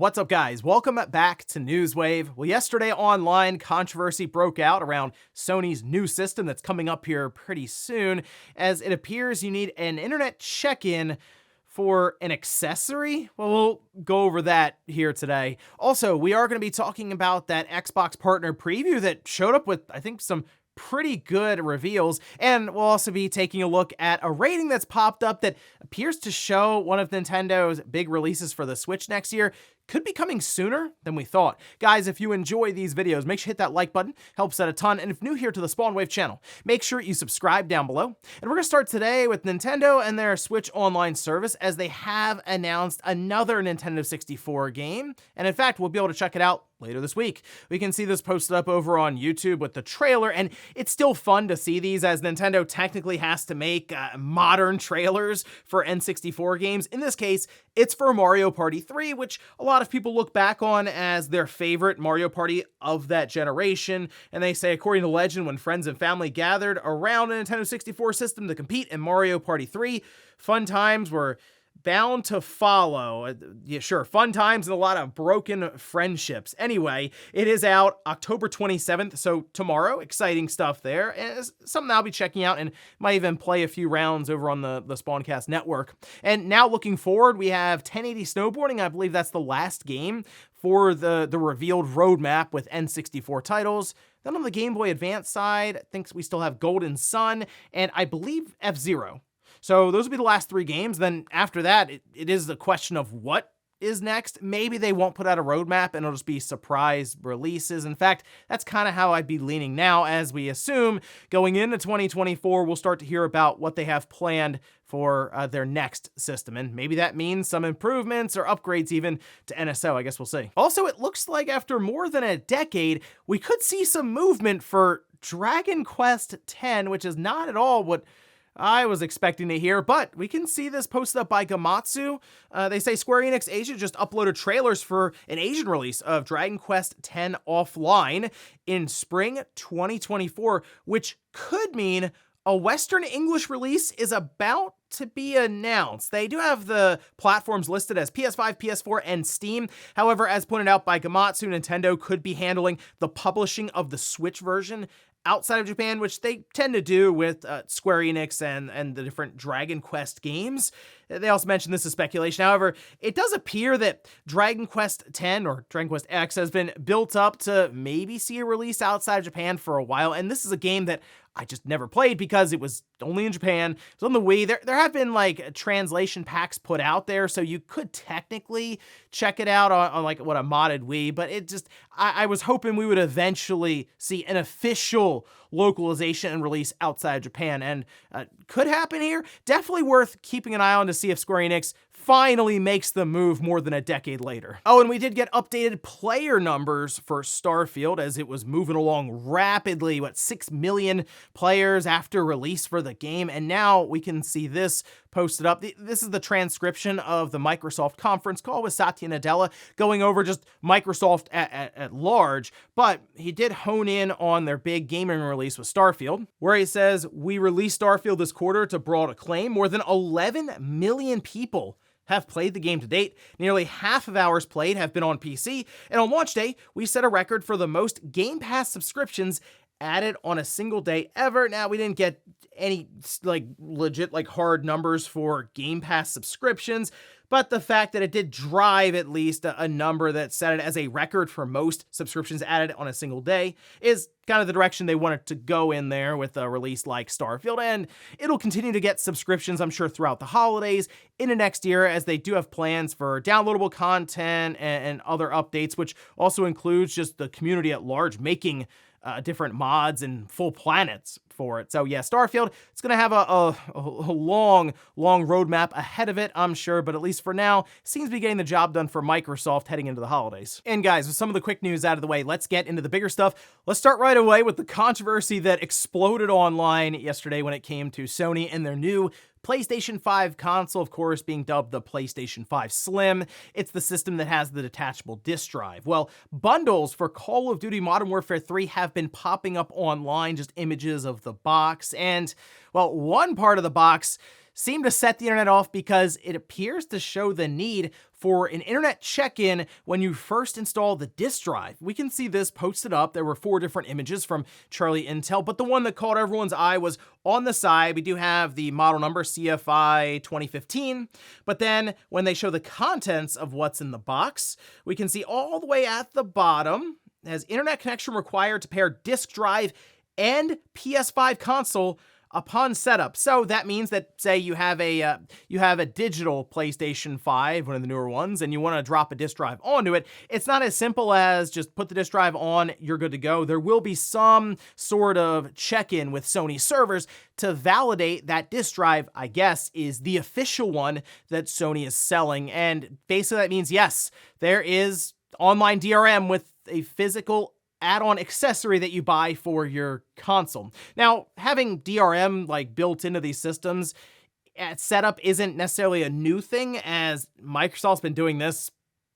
What's up, guys? Welcome back to Newswave. Well, yesterday online controversy broke out around Sony's new system that's coming up here pretty soon, as it appears you need an internet check-in for an accessory. Well, we'll go over that here today. Also, we are going to be talking about that Xbox partner preview that showed up with, I think, some pretty good reveals, and we'll also be taking a look at a rating that's popped up that appears to show one of Nintendo's big releases for the Switch next year could be coming sooner than we thought. Guys, if you enjoy these videos, make sure to hit that like button, helps out a ton, and if new here to the Spawnwave channel, make sure you subscribe down below. And we're going to start today with Nintendo and their Switch Online service, as they have announced another Nintendo 64 game, and in fact, we'll be able to check it out later this week. We can see this posted up over on YouTube with the trailer, and it's still fun to see these, as Nintendo technically has to make modern trailers for N64 games. In this case, it's for Mario Party 3, which a lot of people look back on as their favorite Mario Party of that generation, and they say, according to legend, when friends and family gathered around a Nintendo 64 system to compete in Mario Party 3, fun times were bound to follow. Yeah, sure, fun times and a lot of broken friendships. Anyway, it is out October 27th, so tomorrow. Exciting stuff there. And it's something I'll be checking out and might even play a few rounds over on the Spawncast network. And now looking forward, we have 1080 Snowboarding. I believe that's the last game for the revealed roadmap with N64 titles. Then on the Game Boy Advance side, I think we still have Golden Sun and I believe F-Zero. So those will be the last three games. Then after that, it is the question of what is next. Maybe they won't put out a roadmap and it'll just be surprise releases. In fact, that's kind of how I'd be leaning now, as we assume going into 2024, we'll start to hear about what they have planned for their next system. And maybe that means some improvements or upgrades even to NSO. I guess we'll see. Also, it looks like after more than a decade, we could see some movement for Dragon Quest X, which is not at all what I was expecting to hear, but we can see this posted up by Gamatsu. They say Square Enix Asia just uploaded trailers for an Asian release of Dragon Quest X Offline in spring 2024, which could mean a Western English release is about to be announced. They do have the platforms listed as PS5, PS4, and Steam. However, as pointed out by Gamatsu, Nintendo could be handling the publishing of the Switch version outside of Japan, which they tend to do with Square Enix and the different Dragon Quest games. They also mentioned this is speculation. However, it does appear that Dragon Quest X or Dragon Quest X has been built up to maybe see a release outside of Japan for a while, and this is a game that I just never played because it was only in Japan. It's on the Wii. There have been like translation packs put out there, so you could technically check it out on like what a modded Wii, but it just, I was hoping we would eventually see an official localization and release outside of Japan, and could happen here. Definitely worth keeping an eye on to see if Square Enix finally makes the move more than a decade later. Oh, and we did get updated player numbers for Starfield, as it was moving along rapidly, 6 million players after release for the game, and now we can see this posted up. This is the transcription of the Microsoft conference call with Satya Nadella, going over just Microsoft at large, but he did hone in on their big gaming release with Starfield, where he says, "We released Starfield this quarter to broad acclaim. More than 11 million people have played the game to date. Nearly half of hours played have been on PC, and on launch day, we set a record for the most Game Pass subscriptions added on a single day ever." Now, we didn't get any like legit like hard numbers for Game Pass subscriptions, but the fact that it did drive at least a number that set it as a record for most subscriptions added on a single day is kind of the direction they wanted to go in there with a release like Starfield, and it'll continue to get subscriptions, I'm sure, throughout the holidays into next year, as they do have plans for downloadable content and other updates, which also includes just the community at large making different mods and full planets for it. So yeah, Starfield, it's going to have a long roadmap ahead of it, I'm sure, but at least for now, seems to be getting the job done for Microsoft heading into the holidays. And guys, with some of the quick news out of the way, let's get into the bigger stuff. Let's start right away with the controversy that exploded online yesterday when it came to Sony and their new PlayStation 5 console, of course, being dubbed the PlayStation 5 Slim. It's the system that has the detachable disk drive. Well, bundles for Call of Duty Modern Warfare 3 have been popping up online, just images of the box. And, well, one part of the box seemed to set the internet off because it appears to show the need for an internet check-in when you first install the disk drive. We can see this posted up. There were 4 different images from Charlie Intel, but the one that caught everyone's eye was on the side. We do have the model number CFI 2015, but then when they show the contents of what's in the box, we can see all the way at the bottom, it has internet connection required to pair disk drive and PS5 console upon setup. So that means that, say you have a digital PlayStation 5, one of the newer ones, and you want to drop a disk drive onto it, it's not as simple as just put the disk drive on, you're good to go. There will be some sort of check-in with Sony servers to validate that disk drive, I guess, is the official one that Sony is selling. And basically that means, yes, there is online DRM with a physical add-on accessory that you buy for your console. Now, having DRM like built into these systems at setup isn't necessarily a new thing, as Microsoft's been doing this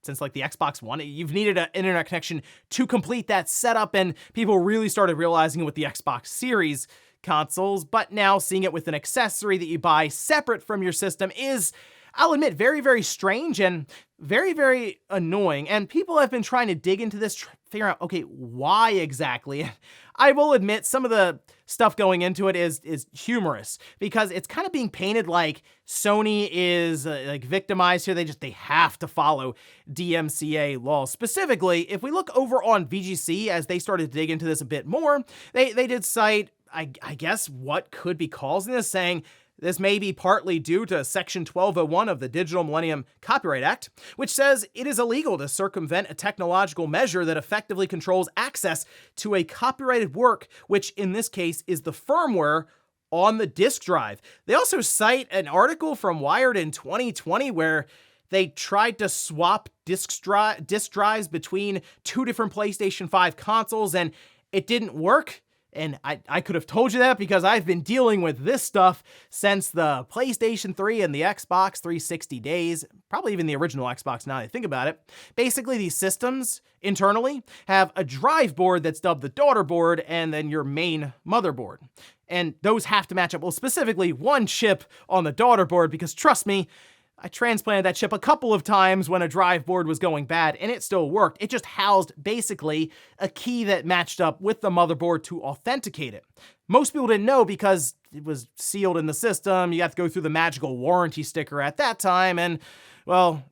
since like the Xbox One. You've needed an internet connection to complete that setup, and people really started realizing it with the Xbox Series consoles, but now seeing it with an accessory that you buy separate from your system is, I'll admit, very, very strange and very, very annoying. And people have been trying to dig into this, figure out, okay, why exactly? I will admit some of the stuff going into it is humorous, because it's kind of being painted like Sony is like victimized here. They have to follow DMCA laws. Specifically, if we look over on VGC, as they started to dig into this a bit more, they did cite, I guess, what could be causing this, saying this may be partly due to Section 1201 of the Digital Millennium Copyright Act, which says it is illegal to circumvent a technological measure that effectively controls access to a copyrighted work, which in this case is the firmware on the disk drive. They also cite an article from Wired in 2020 where they tried to swap disk drives between 2 different PlayStation 5 consoles, and it didn't work. And I could have told you that because I've been dealing with this stuff since the PlayStation 3 and the Xbox 360 days, probably even the original Xbox now that I think about it. Basically, these systems internally have a drive board that's dubbed the daughter board and then your main motherboard. And those have to match up. Well, specifically one chip on the daughter board, because trust me, I transplanted that chip a couple of times when a drive board was going bad, and it still worked. It just housed, basically, a key that matched up with the motherboard to authenticate it. Most people didn't know because it was sealed in the system. You have to go through the magical warranty sticker at that time, and, well,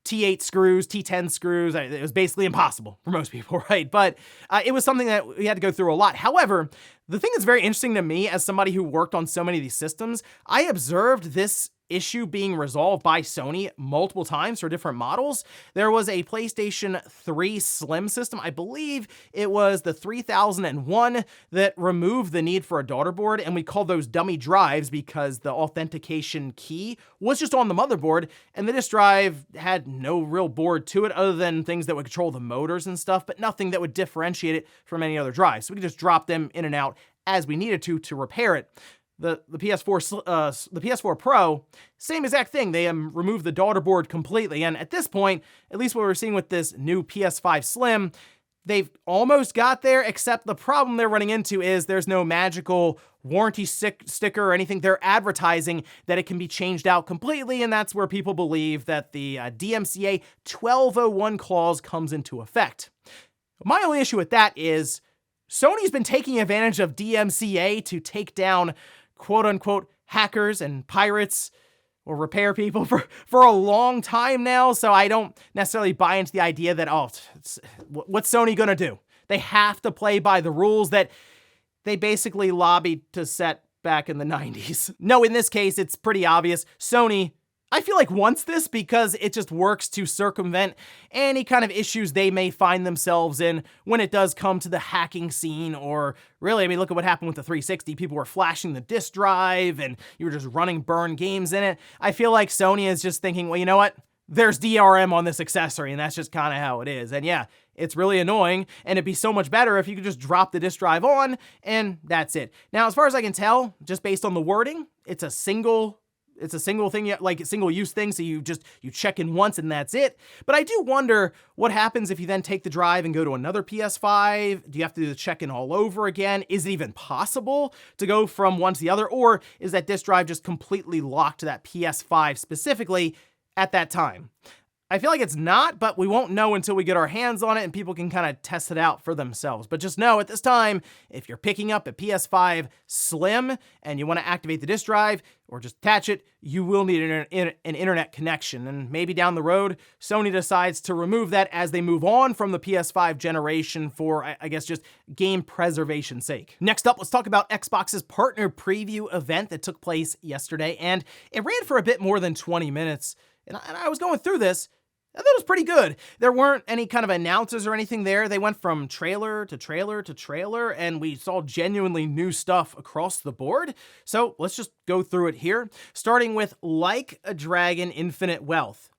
T8 screws, T10 screws, it was basically impossible for most people, right? But it was something that we had to go through a lot. However, the thing that's very interesting to me as somebody who worked on so many of these systems, I observed this issue being resolved by Sony multiple times for different models. There was a PlayStation 3 Slim system, I believe it was the 3001, that removed the need for a daughter board, and we called those dummy drives because the authentication key was just on the motherboard, and the disk drive had no real board to it other than things that would control the motors and stuff, but nothing that would differentiate it from any other drive. So we could just drop them in and out as we needed to repair it. The PS4 Pro, same exact thing. They removed the daughter board completely, and at this point, at least what we're seeing with this new PS5 Slim, they've almost got there, except the problem they're running into is there's no magical warranty sticker or anything. They're advertising that it can be changed out completely, and that's where people believe that the DMCA 1201 clause comes into effect. My only issue with that is Sony's been taking advantage of DMCA to take down quote-unquote hackers and pirates or repair people for a long time now, so I don't necessarily buy into the idea that, what's Sony gonna do? They have to play by the rules that they basically lobbied to set back in the 90s. No, in this case, it's pretty obvious. Sony, I feel like, wants this because it just works to circumvent any kind of issues they may find themselves in when it does come to the hacking scene, or really, I mean, look at what happened with the 360. People were flashing the disk drive and you were just running burn games in it. I feel like Sony is just thinking, well, you know what? There's DRM on this accessory, and that's just kind of how it is. And yeah, it's really annoying, and it'd be so much better if you could just drop the disk drive on, and that's it. Now, as far as I can tell, just based on the wording, it's a single thing, like a single-use thing, so you check in once and that's it. But I do wonder what happens if you then take the drive and go to another PS5. Do you have to do the check-in all over again? Is it even possible to go from one to the other, or is that disk drive just completely locked to that PS5 specifically at that time? I feel like it's not, but we won't know until we get our hands on it and people can kind of test it out for themselves. But just know at this time, if you're picking up a PS5 Slim and you want to activate the disk drive or just attach it, you will need an internet connection. And maybe down the road, Sony decides to remove that as they move on from the PS5 generation for, I guess, just game preservation's sake. Next up, let's talk about Xbox's partner preview event that took place yesterday, and it ran for a bit more than 20 minutes. And I was going through this. I thought it was pretty good. There weren't any kind of announcers or anything there. They went from trailer to trailer to trailer, and we saw genuinely new stuff across the board. So let's just go through it here, starting with Like a Dragon Infinite Wealth.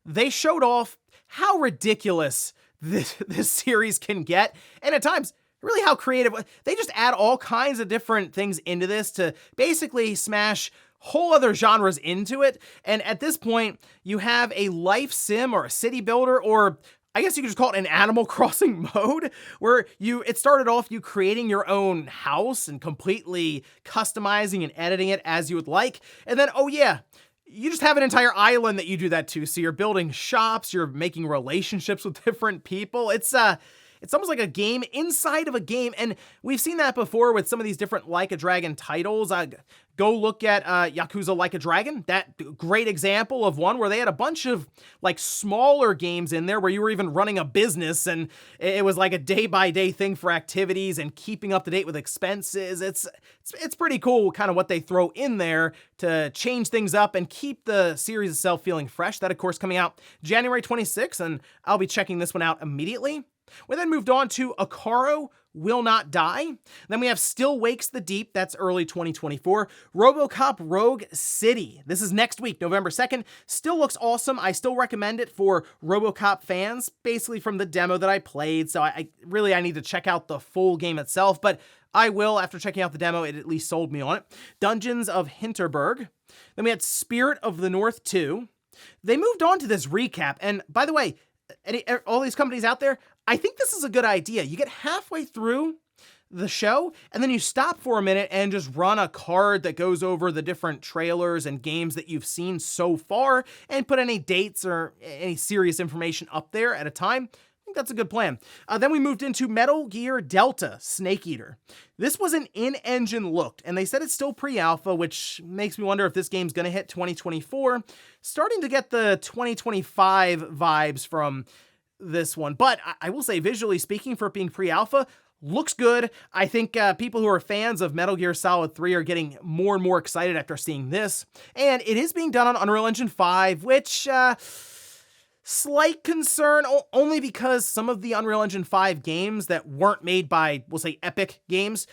They showed off how ridiculous this series can get, and at times, really how creative. They just add all kinds of different things into this to basically smash whole other genres into it. And at this point, you have a life sim or a city builder, or I guess you could just call it an Animal Crossing mode, where it started off you creating your own house and completely customizing and editing it as you would like. And then, oh yeah, you just have an entire island that you do that to. So you're building shops, you're making relationships with different people. It's almost like a game inside of a game, and we've seen that before with some of these different Like a Dragon titles. Go look at Yakuza Like a Dragon, that great example of one where they had a bunch of like smaller games in there where you were even running a business, and it was like a day-by-day thing for activities and keeping up to date with expenses. It's pretty cool kind of what they throw in there to change things up and keep the series itself feeling fresh. That, of course, coming out January 26th, and I'll be checking this one out immediately. We then moved on to Akaro Will Not Die. Then we have Still Wakes the Deep, that's early 2024. RoboCop Rogue City, this is next week, November 2nd. Still looks awesome. I still recommend it for RoboCop fans, basically from the demo that I played, so I need to check out the full game itself, but I will after checking out the demo. It at least sold me on it. Dungeons of Hinterberg. Then we had Spirit of the North 2. They moved on to this recap, and by the way, all these companies out there, I think this is a good idea. You get halfway through the show, and then you stop for a minute and just run a card that goes over the different trailers and games that you've seen so far, and put any dates or any serious information up there at a time. I think that's a good plan. Then we moved into Metal Gear Delta Snake Eater. This was an in-engine look, and they said it's still pre-alpha, which makes me wonder if this game's gonna hit 2024. Starting to get the 2025 vibes from this one, but I will say, visually speaking, for it being pre-alpha, looks good. I think people who are fans of Metal Gear Solid 3 are getting more and more excited after seeing this, and it is being done on Unreal Engine 5, which, slight concern, only because some of the Unreal Engine 5 games that weren't made by, we'll say, Epic Games,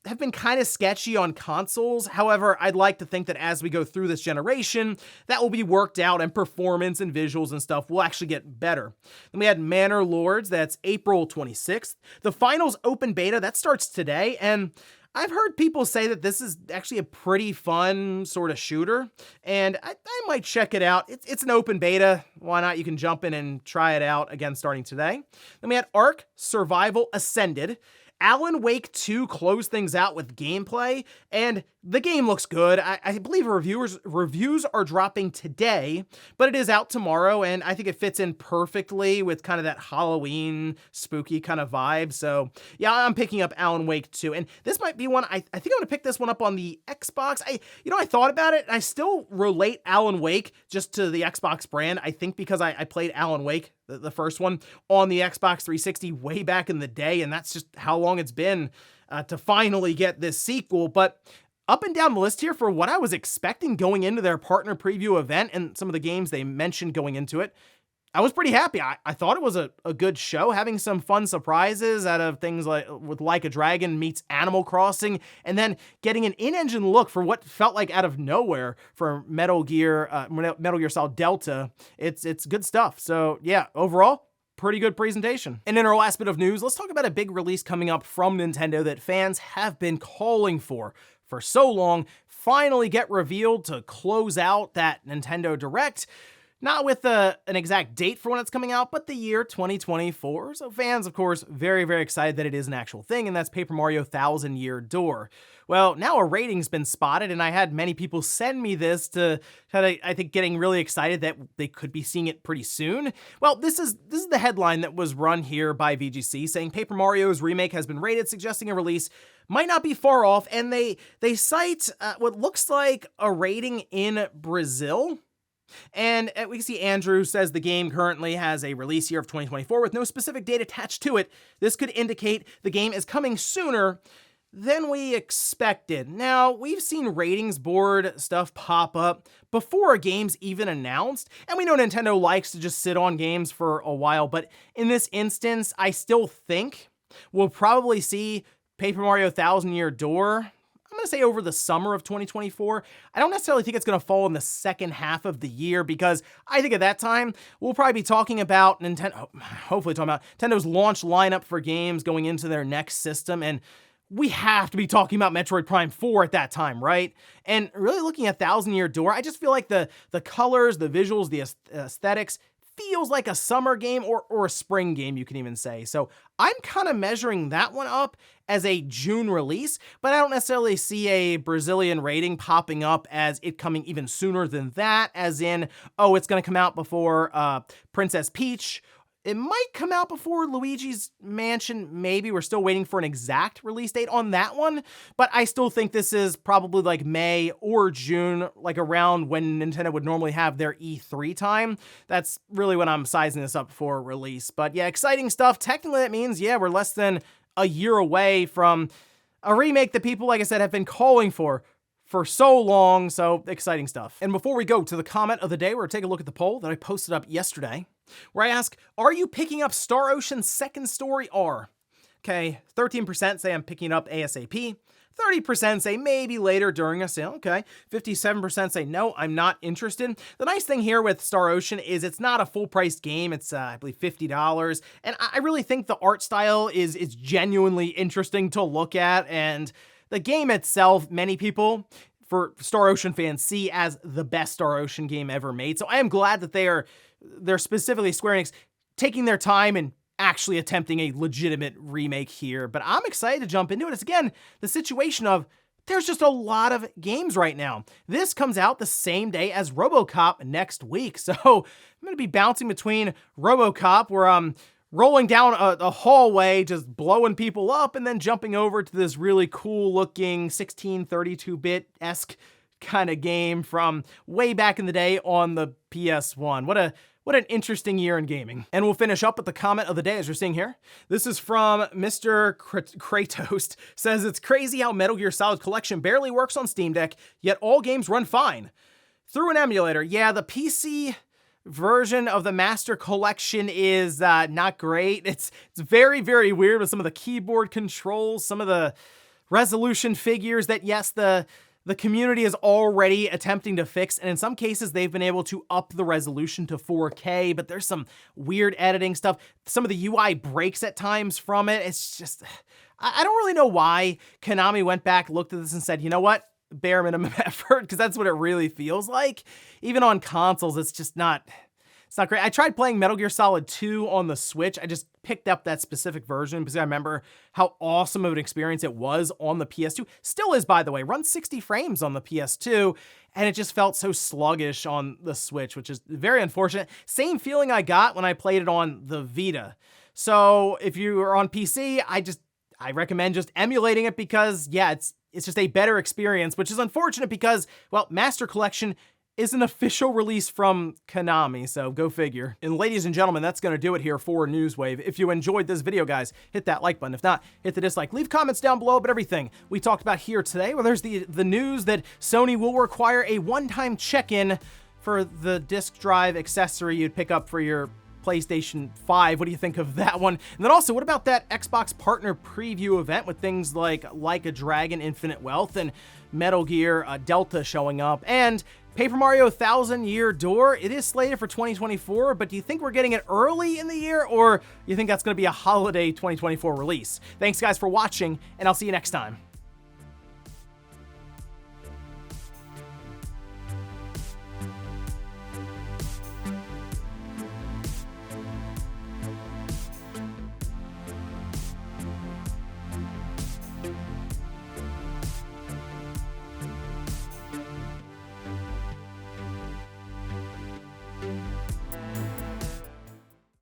have been kind of sketchy on consoles. However, I'd like to think that as we go through this generation, that will be worked out, and performance and visuals and stuff will actually get better. Then we had Manor Lords, that's April 26th. The finals open beta, that starts today, and I've heard people say that this is actually a pretty fun sort of shooter, and I might check it out. It's an open beta. Why not? You can jump in and try it out, again, starting today. Then we had Ark Survival Ascended. Alan Wake 2 closed things out with gameplay, and the game looks good. I believe reviews are dropping today, but it is out tomorrow, and I think it fits in perfectly with kind of that Halloween spooky kind of vibe. So yeah, I'm picking up Alan Wake 2, and this might be one, I think I'm gonna pick this one up on the Xbox. I thought about it, and I still relate Alan Wake just to the Xbox brand. I think because I played Alan Wake, the first one, on the Xbox 360 way back in the day, and that's just how long it's been to finally get this sequel. But up and down the list here for what I was expecting going into their partner preview event and some of the games they mentioned going into it, I was pretty happy. I thought it was a good show, having some fun surprises out of things like a Dragon meets Animal Crossing, and then getting an in-engine look for what felt like out of nowhere for Metal Gear Solid Delta. It's good stuff. So yeah, overall, pretty good presentation. And in our last bit of news, let's talk about a big release coming up from Nintendo that fans have been calling for so long, finally get revealed to close out that Nintendo Direct. Not with an exact date for when it's coming out, but the year 2024. So fans, of course, very, very excited that it is an actual thing, and that's Paper Mario Thousand Year Door. Well, now a rating's been spotted, and I had many people send me this to kind of, I think, getting really excited that they could be seeing it pretty soon. Well, this is the headline that was run here by VGC, saying Paper Mario's remake has been rated, suggesting a release might not be far off, and they cite what looks like a rating in Brazil. And we see Andrew says the game currently has a release year of 2024 with no specific date attached to it. This could indicate the game is coming sooner than we expected. Now, we've seen ratings board stuff pop up before a game's even announced, and we know Nintendo likes to just sit on games for a while, but in this instance, I still think we'll probably see Paper Mario Thousand Year Door, I'm going to say over the summer of 2024. I don't necessarily think it's going to fall in the second half of the year, because I think at that time, we'll probably be talking about hopefully talking about Nintendo's launch lineup for games going into their next system, and we have to be talking about Metroid Prime 4 at that time, right? And really looking at Thousand Year Door, I just feel like the colors, the visuals, the aesthetics feels like a summer game or a spring game, you can even say. So I'm kind of measuring that one up as a June release, but I don't necessarily see a Brazilian rating popping up as it coming even sooner than that, as in, oh, it's going to come out before Princess Peach. It might come out before Luigi's Mansion, maybe. We're still waiting for an exact release date on that one, but I still think this is probably like May or June, like around when Nintendo would normally have their E3 time. That's really when I'm sizing this up for release. But yeah, exciting stuff. Technically, that means, yeah, we're less than a year away from a remake that people, like I said, have been calling for so long, so exciting stuff. And before we go to the comment of the day, we're gonna take a look at the poll that I posted up yesterday, where I ask, are you picking up Star Ocean's second story R? Okay, 13% say I'm picking up ASAP, 30% say maybe later during a sale, okay, 57% say no, I'm not interested. The nice thing here with Star Ocean is it's not a full-priced game, it's I believe $50, and I really think the art style is genuinely interesting to look at, and the game itself, many people, for Star Ocean fans, see as the best Star Ocean game ever made. So I am glad that they're specifically Square Enix taking their time and actually attempting a legitimate remake here. But I'm excited to jump into it. It's, again, the situation of there's just a lot of games right now. This comes out the same day as RoboCop next week. So I'm going to be bouncing between RoboCop, where I'm rolling down a hallway, just blowing people up, and then jumping over to this really cool-looking 1632-bit-esque kind of game from way back in the day on the PS1. What an interesting year in gaming. And we'll finish up with the comment of the day, as you're seeing here. This is from Mr. Kratos. Says, it's crazy how Metal Gear Solid Collection barely works on Steam Deck, yet all games run fine. Through an emulator. Yeah, the PC version of the Master Collection is not great. It's very, very weird with some of the keyboard controls, some of the resolution figures that, yes, the community is already attempting to fix, and in some cases they've been able to up the resolution to 4K, but there's some weird editing stuff. Some of the UI breaks at times from it. It's just, I don't really know why Konami went back, looked at this and said, you know what? Bare minimum effort, because that's what it really feels like. Even on consoles, it's just not, it's not great. I tried playing Metal Gear Solid 2 on the Switch. I just picked up that specific version because I remember how awesome of an experience it was on the PS2. Still is, by the way. Runs 60 frames on the PS2, and it just felt so sluggish on the Switch, which is very unfortunate. Same feeling I got when I played it on the Vita. So if you are on PC, I recommend just emulating it because, yeah, it's just a better experience, which is unfortunate because, well, Master Collection is an official release from Konami, so go figure. And ladies and gentlemen, that's going to do it here for Newswave. If you enjoyed this video, guys, hit that like button. If not, hit the dislike. Leave comments down below about everything we talked about here today. Well, there's the news that Sony will require a one-time check-in for the disk drive accessory you'd pick up for your PlayStation 5. What do you think of that one? And then also, what about that Xbox partner preview event with things like a Dragon Infinite Wealth and Metal Gear Delta showing up, and Paper Mario Thousand Year Door? It is slated for 2024, but do you think we're getting it early in the year, or you think that's going to be a holiday 2024 release? Thanks guys for watching, and I'll see you next time.